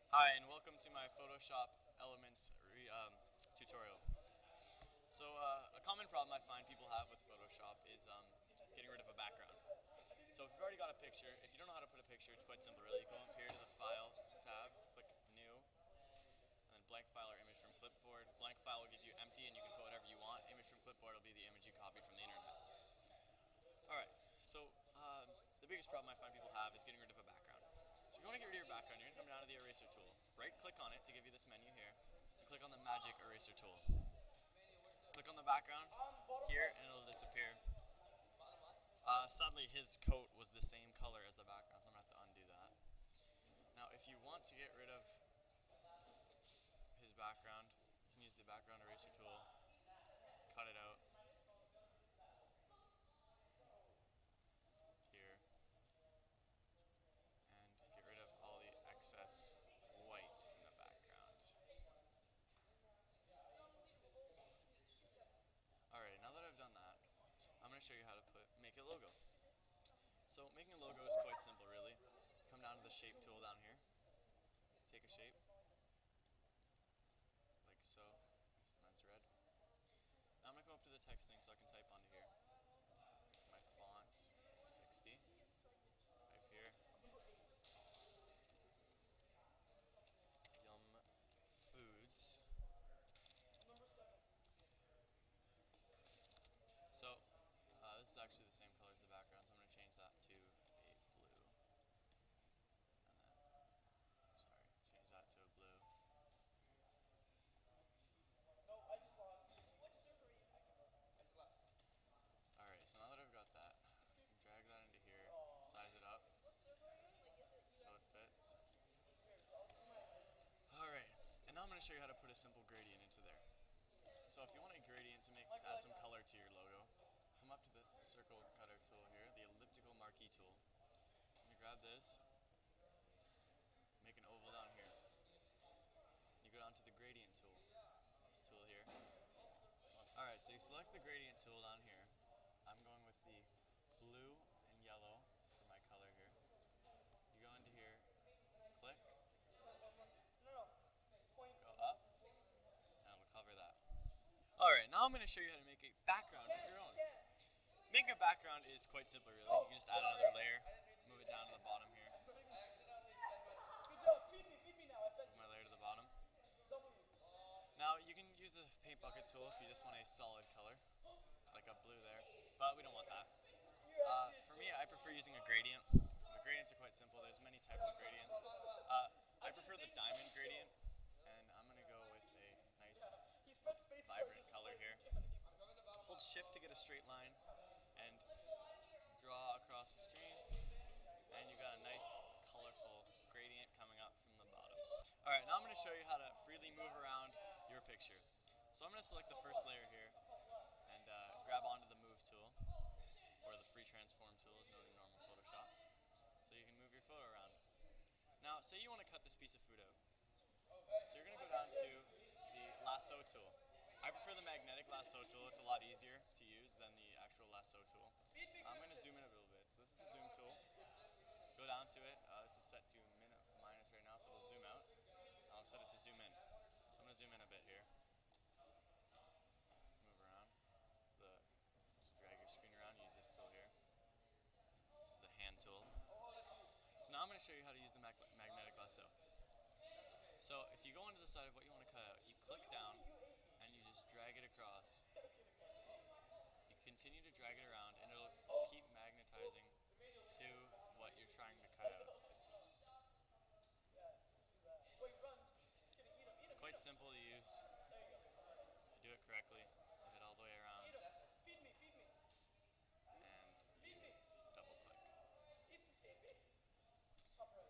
Hi, and welcome to my Photoshop Elements tutorial. A common problem I find people have with Photoshop is getting rid of a background. So if you've already got a picture, if you don't know how to put a picture, it's quite simple really. You go up here to the File tab, click New, and then Blank File or Image from Clipboard. Blank File will give you empty and you can put whatever you want. Image from Clipboard will be the image you copied from the internet. Alright, the biggest problem I find people have is getting rid of a background. So if you want to get rid of your background, you're going to come down to the eraser tool. Right click on it to give you this menu here, and click on the magic eraser tool. Click on the background here and it'll disappear. Sadly his coat was the same color as the background, so I'm going to have to undo that. Now if you want to get rid of his background, you can use the background eraser tool, cut it out here, and get rid of all the excess white in the background. Alright, now that I've done that, I'm going to show you how to make a logo. So making a logo is quite simple really. Come down to the shape tool down here, take a shape, like so, mine's red. Now I'm going to come up to the text thing so I can type onto here. My font, 60, type here. Yum Foods. This is actually the same color as the background, so I'm going to change that to a blue. Change that to a blue. Alright, so now that I've got that, drag that into here, size it up so it fits. Alright, and now I'm going to show you how to put a simple gradient into there. So if you want a gradient to add some color to your logo, come up to the circle cutter tool here, the elliptical marquee tool. I'm going to grab this, make an oval down here. You go down to the gradient tool, this tool here. Alright, so you select the gradient tool down here. I'm going with the blue and yellow for my color here. You go into here, click, go up, and it'll cover that. Alright, now I'm going to show you how to make a background of your own. Making a background is quite simple really. You can just add another layer, move it down to the bottom here. Move my layer to the bottom. Now you can use the paint bucket tool if you just want a solid color, like a blue there, but we don't want that. For me, I prefer using a gradient. The gradients are quite simple. There's many types of gradients. I prefer the diamond gradient, and I'm going to go with a nice vibrant color here. Hold shift to get a straight line and draw across the screen, and you got a nice colorful gradient coming up from the bottom. Alright, now I'm going to show you how to freely move around your picture. So I'm going to select the first layer here and grab onto the move tool, or the free transform tool is known in normal Photoshop, so you can move your photo around. Now say you want to cut this piece of food out. So you're going to go down to the lasso tool. I prefer the magnetic lasso tool, it's a lot easier to use than the actual lasso tool. I'm going to zoom in a little bit. So this is the zoom tool. Go down to it. This is set to minus right now, so it'll zoom out. I'll set it to zoom in. So I'm going to zoom in a bit here. Move around. Just drag your screen around, use this tool here. This is the hand tool. So now I'm going to show you how to use the magnetic lasso. So if you go onto the side of what you want to cut out, you click down and you just drag it across. You continue to drag it around and it'll keep magnetizing to what you're trying to cut out. It's quite simple to use. If you do it correctly, you head all the way around and double click.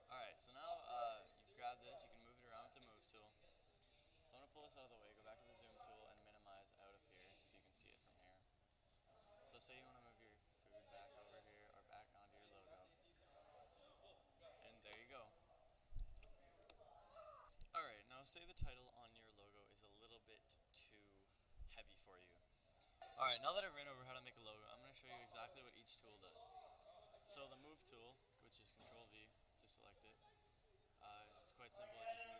Alright, so now you've grabbed this, you can move it around with the move tool. So I'm going to pull this out of the way, go back to the zoom tool and minimize out of here so you can see it from here. So say you want to move your food back over here or back onto your logo. And there you go. Alright, now say the title on your logo is a little bit too heavy for you. Alright, now that I've ran over how to make a logo, I'm going to show you exactly what each tool does. So the move tool, which is Control V to select it, it's quite simple. It just moves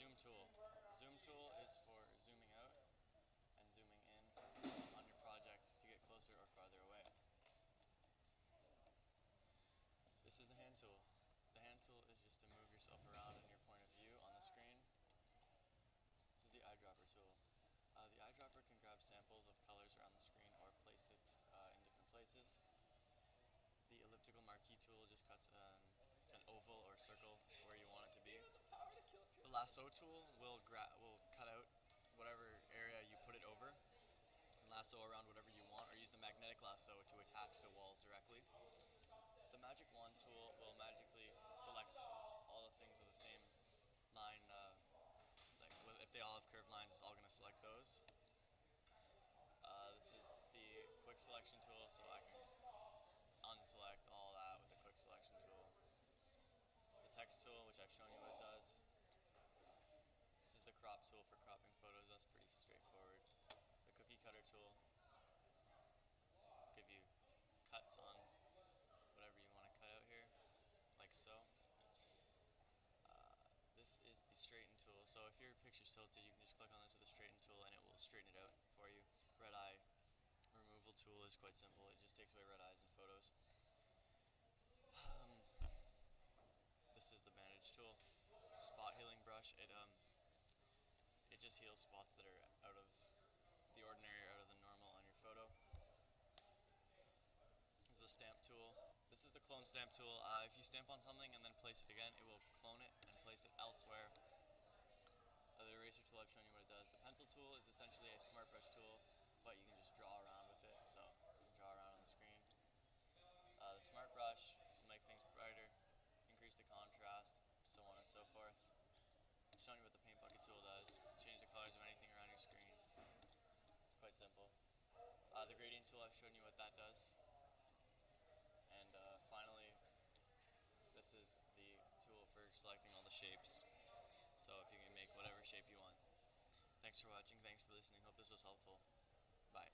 zoom tool. Zoom tool is for zooming out and zooming in on your project to get closer or farther away. This is the hand tool. The hand tool is just to move yourself around in your point of view on the screen. This is the eyedropper tool. The eyedropper can grab samples of colors around the screen or place it in different places. The elliptical marquee tool just cuts an oval or circle where you want it to be. The lasso tool will cut out whatever area you put it over and lasso around whatever you want, or use the magnetic lasso to attach to walls directly. The magic wand tool will magically select all the things of the same line, like if they all have curved lines, it's all going to select those. This is the quick selection tool, so I can unselect all that with the quick selection tool. The text tool, which I've shown you what it does. This is the crop tool for cropping photos, that's pretty straightforward. The cookie cutter tool, give you cuts on whatever you want to cut out here, like so. This is the straighten tool, so if your picture's tilted, you can just click on this with the straighten tool and it will straighten it out for you. Red eye removal tool is quite simple, it just takes away red eyes in photos. This is the bandage tool. Spot healing brush, it just heals spots that are out of the ordinary, out of the normal on your photo. This is the stamp tool. This is the clone stamp tool. If you stamp on something and then place it again, it will clone it and place it elsewhere. The eraser tool, I've shown you what it does. The pencil tool is essentially a smart brush tool, but you can just draw around with it, so you can draw around on the screen. The smart brush will make things brighter, increase the contrast, so on and so forth. I've shown you what the paint bucket tool does. Change the colors of anything around your screen. It's quite simple. The gradient tool, I've shown you what that does. And finally, this is the tool for selecting all the shapes. So if you can make whatever shape you want. Thanks for watching, thanks for listening, hope this was helpful. Bye.